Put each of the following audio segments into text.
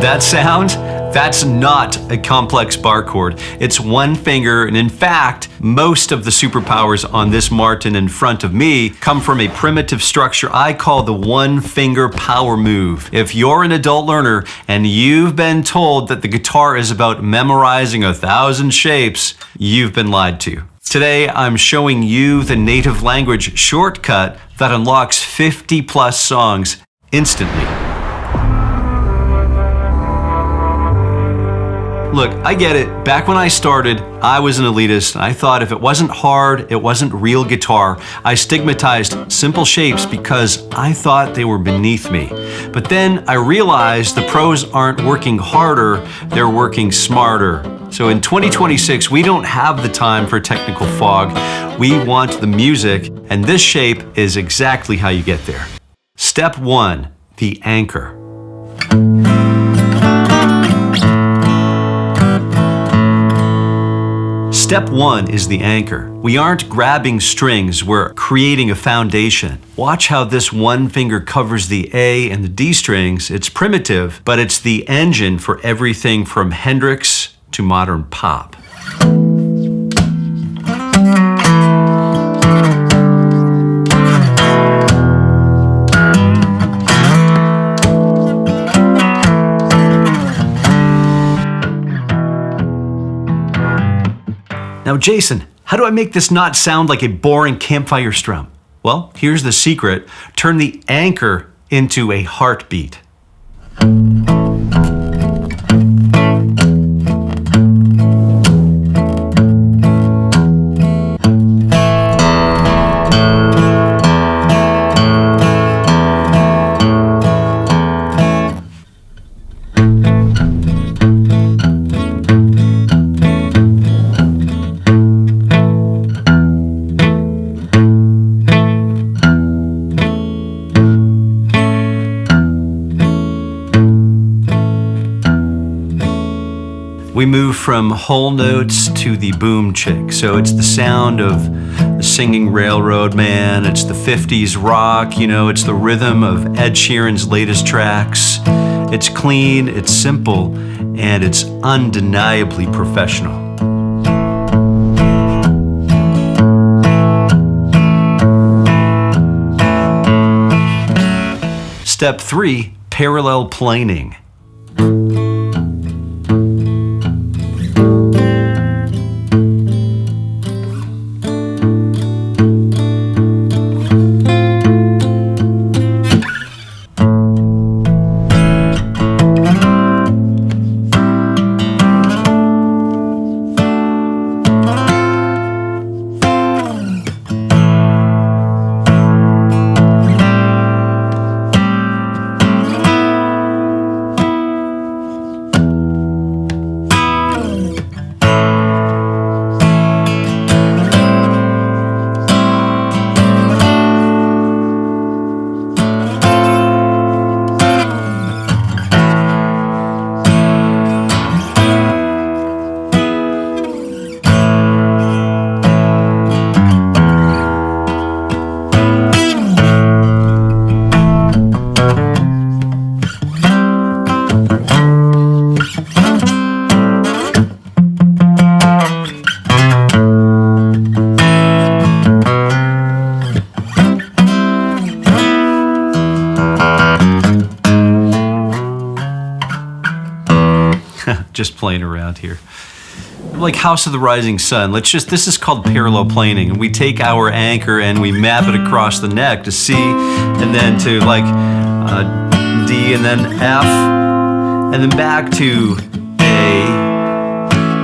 That sound? That's not a complex bar chord. It's one finger, and in fact, most of the superpowers on this Martin in front of me come from a primitive structure I call the one finger power move. If you're an adult learner and you've been told that the guitar is about memorizing 1,000 shapes, you've been lied to. Today, I'm showing you the native language shortcut that unlocks 50 plus songs instantly. Look, I get it. Back when I started, I was an elitist. I thought if it wasn't hard, it wasn't real guitar. I stigmatized simple shapes because I thought they were beneath me. But then I realized the pros aren't working harder, they're working smarter. So in 2026, we don't have the time for technical fog. We want the music, and this shape is exactly how you get there. Step 1, the anchor. Step 1 is the anchor. We aren't grabbing strings, we're creating a foundation. Watch how this one finger covers the A and the D strings. It's primitive, but it's the engine for everything from Hendrix to modern pop. Now, Jason, how do I make this not sound like a boring campfire strum? Well, here's the secret. Turn the anchor into a heartbeat. We move from whole notes to the boom chick. So it's the sound of the singing railroad man. It's the 50s rock, it's the rhythm of Ed Sheeran's latest tracks. It's clean, it's simple, and it's undeniably professional. Step 3, parallel planing. Just playing around here. Like House of the Rising Sun. This is called parallel planing. And we take our anchor and we map it across the neck to C, and then to D, and then F, and then back to A,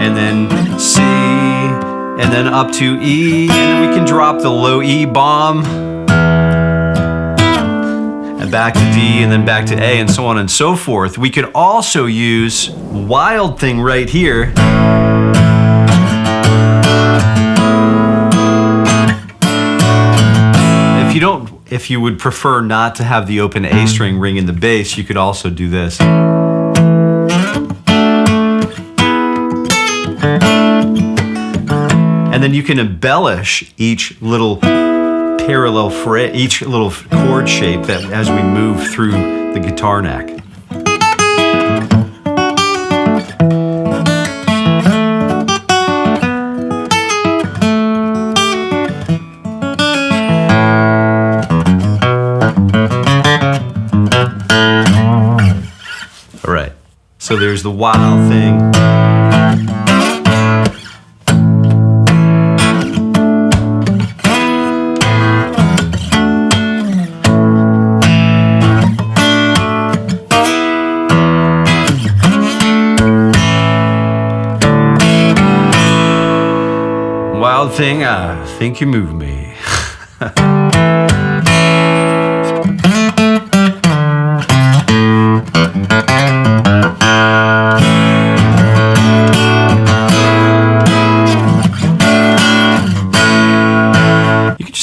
and then C, and then up to E, and then we can drop the low E bomb, and back to D, and then back to A, and so on and so forth. We could also use wild thing right here. If you would prefer not to have the open A string ring in the bass, you could also do this. And then you can embellish each little parallel fret, each little chord shape that as we move through the guitar neck. So there's the wild thing. Wild thing, I think you move me.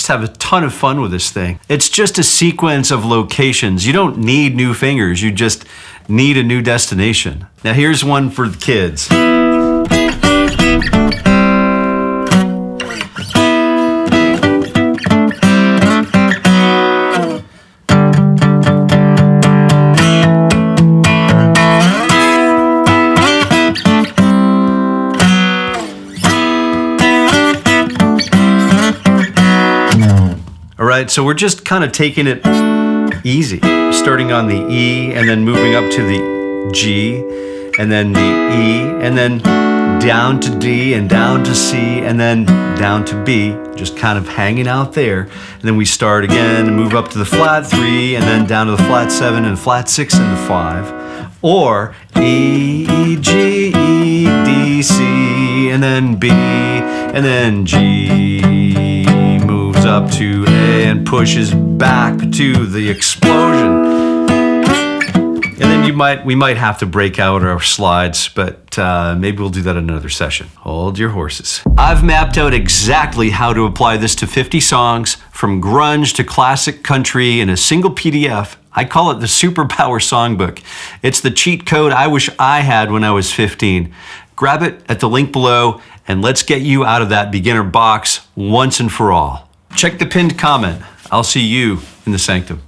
Have a ton of fun with this thing. It's just a sequence of locations. You don't need new fingers, you just need a new destination. Now here's one for the kids. All right, so we're just kind of taking it easy, starting on the E and then moving up to the G and then the E and then down to D and down to C and then down to B, just kind of hanging out there. And then we start again and move up to the flat 3 and then down to the flat 7 and flat 6 and the 5. Or E, G, E, D, C, and then B, and then G moves up to A and pushes back to the explosion. And then we might have to break out our slides, but maybe we'll do that in another session. Hold your horses. I've mapped out exactly how to apply this to 50 songs, from grunge to classic country, in a single PDF. I call it the Superpower Songbook. It's the cheat code I wish I had when I was 15. Grab it at the link below, and let's get you out of that beginner box once and for all. Check the pinned comment. I'll see you in the sanctum.